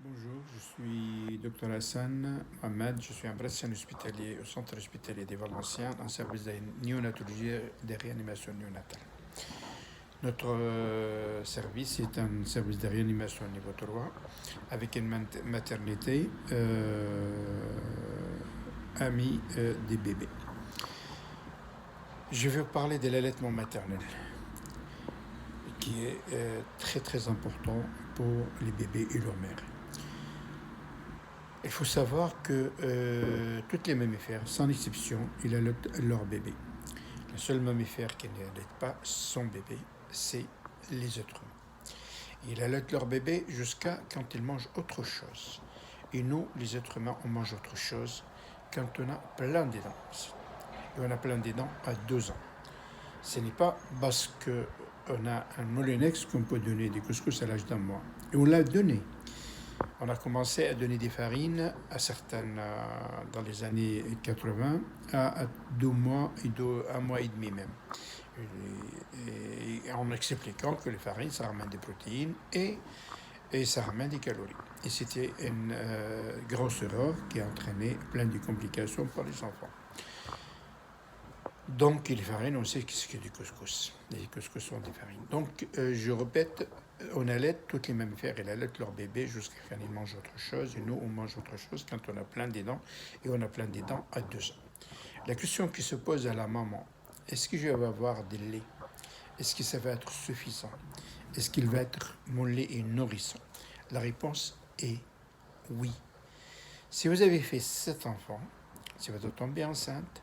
Bonjour, je suis Dr Hassan Mohamed, je suis un praticien hospitalier au centre hospitalier des Valenciennes en service de néonatologie et de réanimation néonatale. Notre service est un service de réanimation niveau 3 avec une maternité amie des bébés. Je vais vous parler de l'allaitement maternel qui est très très important pour les bébés et leur mère. Il faut savoir que tous les mammifères, sans exception, ils allaitent leur bébé. Le seul mammifère qui n'allaite pas son bébé, c'est les êtres humains. Ils allaitent leur bébé jusqu'à quand ils mangent autre chose. Et nous, les êtres humains, on mange autre chose quand on a plein de dents. Et on a plein de dents à 2 ans. Ce n'est pas parce qu'on a un Molinex qu'on peut donner des couscous à l'âge d'un mois. Et on l'a donné. On a commencé à donner des farines à certaines dans les années 80 à 2 mois et 1 mois et demi même. Et en expliquant que les farines, ça ramène des protéines et ça ramène des calories. Et c'était une grosse erreur qui a entraîné plein de complications pour les enfants. Donc, les farines, on sait ce qu'est du couscous. Les couscous sont des farines. Donc, je répète, on allait tous les mammifères, ils allaitent leur bébé jusqu'à quand ils mangent autre chose. Et nous, on mange autre chose quand on a plein de dents. Et on a plein de dents à 2 ans. La question qui se pose à la maman, est-ce que je vais avoir du lait? Est-ce que ça va être suffisant? Est-ce qu'il va être mon lait est nourrissant? La réponse est oui. Si vous avez fait 7 enfants, si vous êtes tombé enceinte,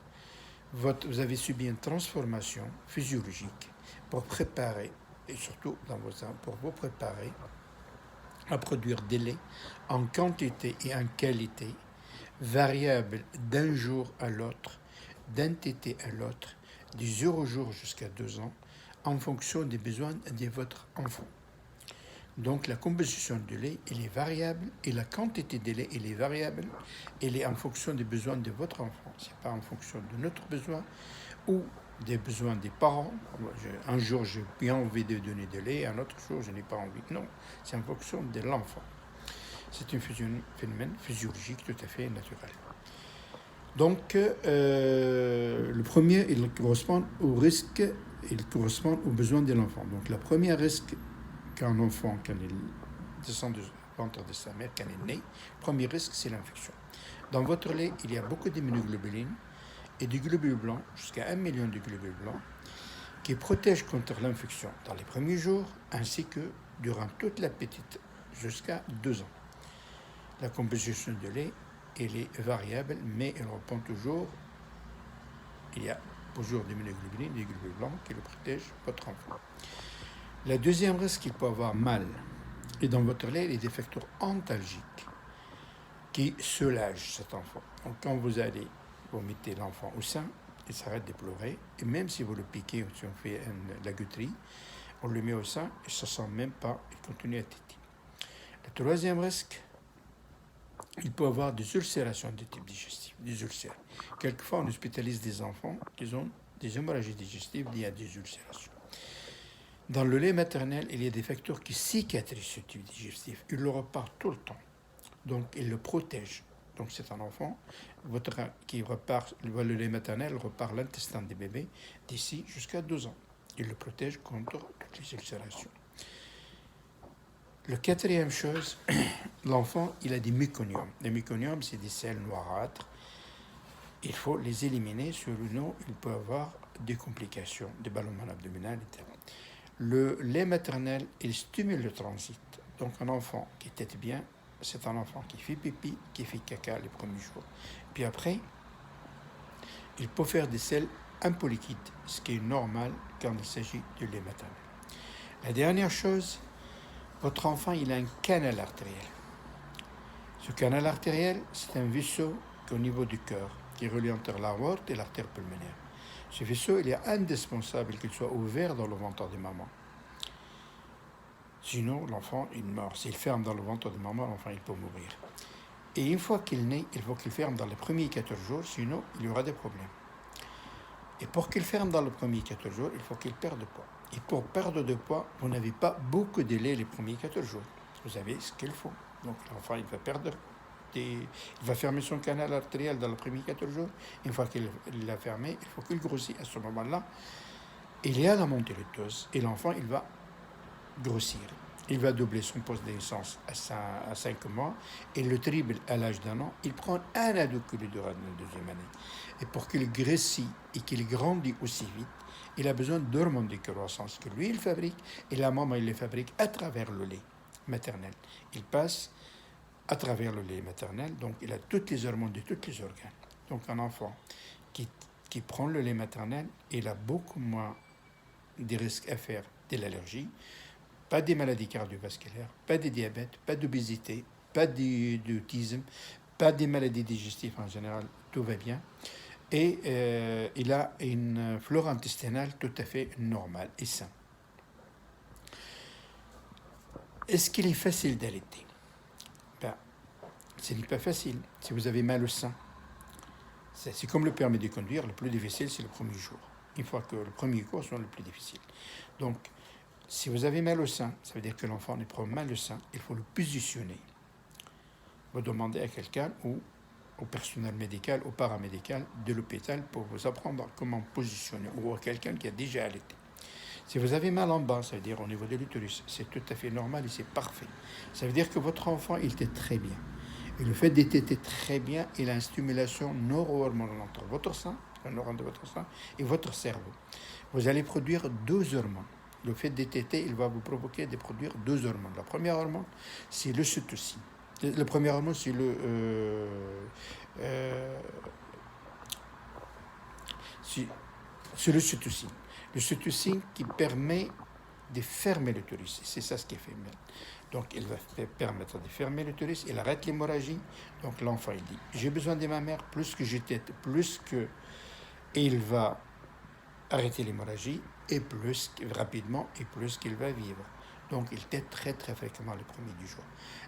vous avez subi une transformation physiologique pour préparer, et surtout dans vos ans, pour vous préparer à produire des laits en quantité et en qualité variable d'un jour à l'autre, d'un tété à l'autre, du jour au jour jusqu'à 2 ans, en fonction des besoins de votre enfant. Donc la composition du lait, elle est variable et la quantité de lait, elle est variable. Elle est en fonction des besoins de votre enfant. Ce n'est pas en fonction de notre besoin ou des besoins des parents. Un jour, j'ai bien envie de donner de lait, un autre jour, je n'ai pas envie. Non, c'est en fonction de l'enfant. C'est un phénomène physiologique tout à fait naturel. Donc, le premier, il correspond au risque, il correspond aux besoins de l'enfant. Donc, le premier risque qu'un enfant, quand il descend du ventre de sa mère, quand il est né, le premier risque, c'est l'infection. Dans votre lait, il y a beaucoup d'immunoglobulines et du globules blancs, jusqu'à 1 million de globules blancs, qui protègent contre l'infection dans les premiers jours, ainsi que durant toute la petite, jusqu'à 2 ans. La composition de lait, elle est variable, mais elle répond toujours. Il y a toujours des immunoglobulines, des globules blancs qui le protègent, votre enfant. Le deuxième risque qu'il peut avoir mal, et dans votre lait, il y a des facteurs antalgiques qui soulagent cet enfant. Donc quand vous mettez l'enfant au sein, il s'arrête de pleurer, et même si vous le piquez ou si on fait la gueutterie, on le met au sein, et ça ne sent même pas, il continue à téter. Le troisième risque, il peut avoir des ulcérations de type digestif, des ulcères. Quelquefois, on hospitalise des enfants qui ont des hémorragies digestives liées à des ulcérations. Dans le lait maternel, il y a des facteurs qui cicatrisent ce type digestif. Il le repart tout le temps. Donc, il le protège. Donc, c'est un enfant qui repart, le lait maternel repart l'intestin des bébés d'ici jusqu'à 2 ans. Il le protège contre toutes les ulcérations. La quatrième chose, l'enfant, il a des méconiums. Les méconiums, c'est des selles noirâtres. Il faut les éliminer, sinon il peut avoir des complications, des ballonnements abdominaux, etc. Le lait maternel, il stimule le transit. Donc un enfant qui tète bien, c'est un enfant qui fait pipi, qui fait caca les premiers jours. Puis après, il peut faire des selles un peu liquides, ce qui est normal quand il s'agit de lait maternel. La dernière chose, votre enfant, il a un canal artériel. Ce canal artériel, c'est un vaisseau qui est au niveau du cœur, qui est relié entre l'aorte et l'artère pulmonaire. Ce vaisseau, il est indispensable qu'il soit ouvert dans le ventre de maman. Sinon, l'enfant, il meurt. S'il ferme dans le ventre de maman, l'enfant, il peut mourir. Et une fois qu'il naît, il faut qu'il ferme dans les premiers 14 jours, sinon, il y aura des problèmes. Et pour qu'il ferme dans les premiers 14 jours, il faut qu'il perde de poids. Et pour perdre de poids, vous n'avez pas beaucoup de lait les premiers 14 jours. vous avez ce qu'il faut. Donc l'enfant, il va perdre il va fermer son canal artériel dans les premiers 14 jours. Une fois qu'il l'a fermé, il faut qu'il grossisse. À ce moment-là, il y a la montée laiteuse et l'enfant, il va grossir. Il va doubler son poste de naissance à 5 mois et le triple à l'âge d'un an. Il prend un à 2 kilos de rade dans la deuxième année. Et pour qu'il grossit et qu'il grandit aussi vite, il a besoin d'hormones de croissance que lui, il fabrique et la maman, il les fabrique à travers le lait maternel. Il passe à travers le lait maternel, donc il a toutes les hormones de tous les organes. Donc un enfant qui prend le lait maternel, il a beaucoup moins de risques à faire de l'allergie, pas des maladies cardiovasculaires, pas de diabète, pas d'obésité, pas d'autisme, pas des maladies digestives en général, tout va bien. Et il a une flore intestinale tout à fait normale et saine. Est-ce qu'il est facile d'allaiter? Ce n'est pas facile. Si vous avez mal au sein, c'est comme le permis de conduire, le plus difficile, c'est le premier jour. Une fois que le premier cours sont le plus difficile. Donc, si vous avez mal au sein, ça veut dire que l'enfant éprouve mal au sein, il faut le positionner. Vous demandez à quelqu'un ou au personnel médical, au paramédical de l'hôpital pour vous apprendre comment positionner, ou à quelqu'un qui a déjà allaité. Si vous avez mal en bas, ça veut dire au niveau de l'utérus, c'est tout à fait normal et c'est parfait. Ça veut dire que votre enfant, il était très bien. Et le fait d'ététer très bien, il a une stimulation neuro-hormonale entre votre sein, le neurone de votre sein, et votre cerveau. Vous allez produire 2 hormones. Le fait d'ététer, il va vous provoquer de produire 2 hormones. La première hormone, c'est le l'ocytocine. Le premier hormone, c'est c'est l'ocytocine. L'ocytocine qui permet de fermer l'utérus. C'est ça ce qui est fait. Donc, il va permettre de fermer l'utérus, il arrête l'hémorragie. Donc, l'enfant, il dit, j'ai besoin de ma mère, plus que je tète, plus que... Et il va arrêter l'hémorragie, et plus rapidement, et plus qu'il va vivre. Donc, il tète très, très fréquemment le premier du jour.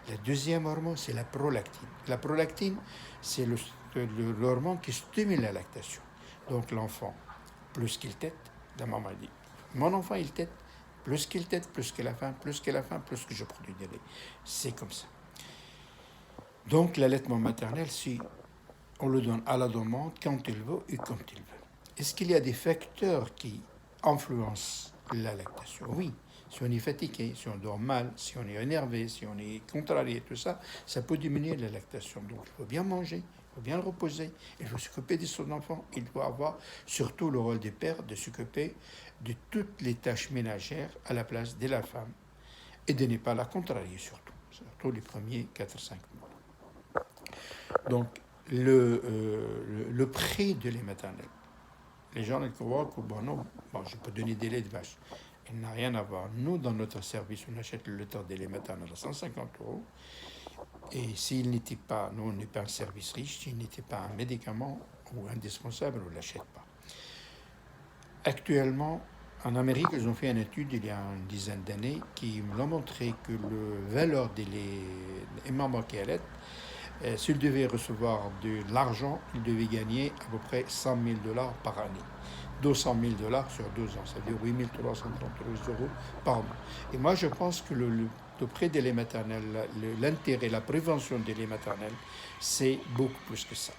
La deuxième hormone, c'est la prolactine. La prolactine, c'est l'hormone qui stimule la lactation. Donc, l'enfant, plus qu'il tète, la maman dit, mon enfant, il tète, plus qu'il tète, plus qu'il a faim, plus qu'il a faim, plus que je produis de lait. C'est comme ça. Donc, l'allaitement maternel, si on le donne à la demande, quand il veut et comme il veut. Est-ce qu'il y a des facteurs qui influencent la lactation? Oui. Si on est fatigué, si on dort mal, si on est énervé, si on est contrarié, tout ça, ça peut diminuer la lactation. Donc, il faut bien manger, il faut bien le reposer, il faut s'occuper de son enfant. Il doit avoir surtout le rôle des pères de s'occuper de toutes les tâches ménagères à la place de la femme et de ne pas la contrarier surtout les premiers 4-5 mois. Donc, le prix de lait maternel. Les gens croient que, je peux donner des laits de vache. Il n'a rien à voir. Nous, dans notre service, on achète le lait de lait maternel à 150 €. Et s'il n'était pas, nous, on n'est pas un service riche, s'il n'était pas un médicament ou indispensable, on ne l'achète pas. Actuellement, en Amérique, ils ont fait une étude il y a une dizaine d'années qui nous a montré que la valeur des mamans qui allaitent, s'ils devaient recevoir de l'argent, ils devaient gagner à peu près 100 000 $ par année. 200 000 $ sur 2 ans, ça veut dire 8 333 € par mois. Et moi, je pense que le prix des laits maternels, l'intérêt, la prévention des laits maternels, c'est beaucoup plus que ça.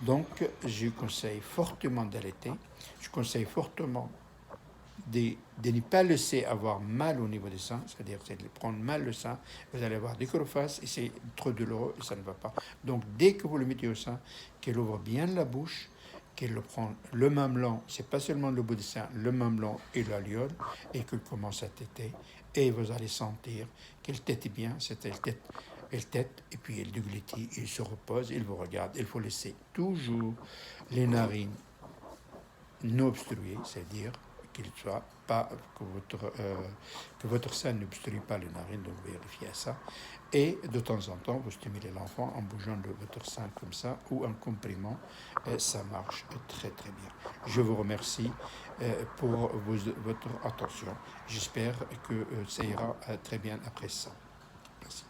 Donc, je conseille fortement d'allaiter. Je conseille fortement de ne pas laisser avoir mal au niveau des seins, c'est-à-dire de prendre mal le sein, vous allez avoir des crevasses et c'est trop douloureux et ça ne va pas. Donc, dès que vous le mettez au sein, qu'il ouvre bien la bouche, qu'il le prend le mamelon, c'est pas seulement le bout du sein, le mamelon et l'alvéole, et qu'il commence à téter, et vous allez sentir qu'il tète bien, elle tète, et puis elle déglutit, il se repose, il vous regarde. Il faut laisser toujours les narines non obstruées, c'est-à-dire que votre sein n'obstrue pas les narines, donc vérifiez ça. Et de temps en temps, vous stimulez l'enfant en bougeant de votre sein comme ça ou en comprimant. Ça marche très très bien. Je vous remercie pour votre attention. J'espère que ça ira très bien après ça. Merci.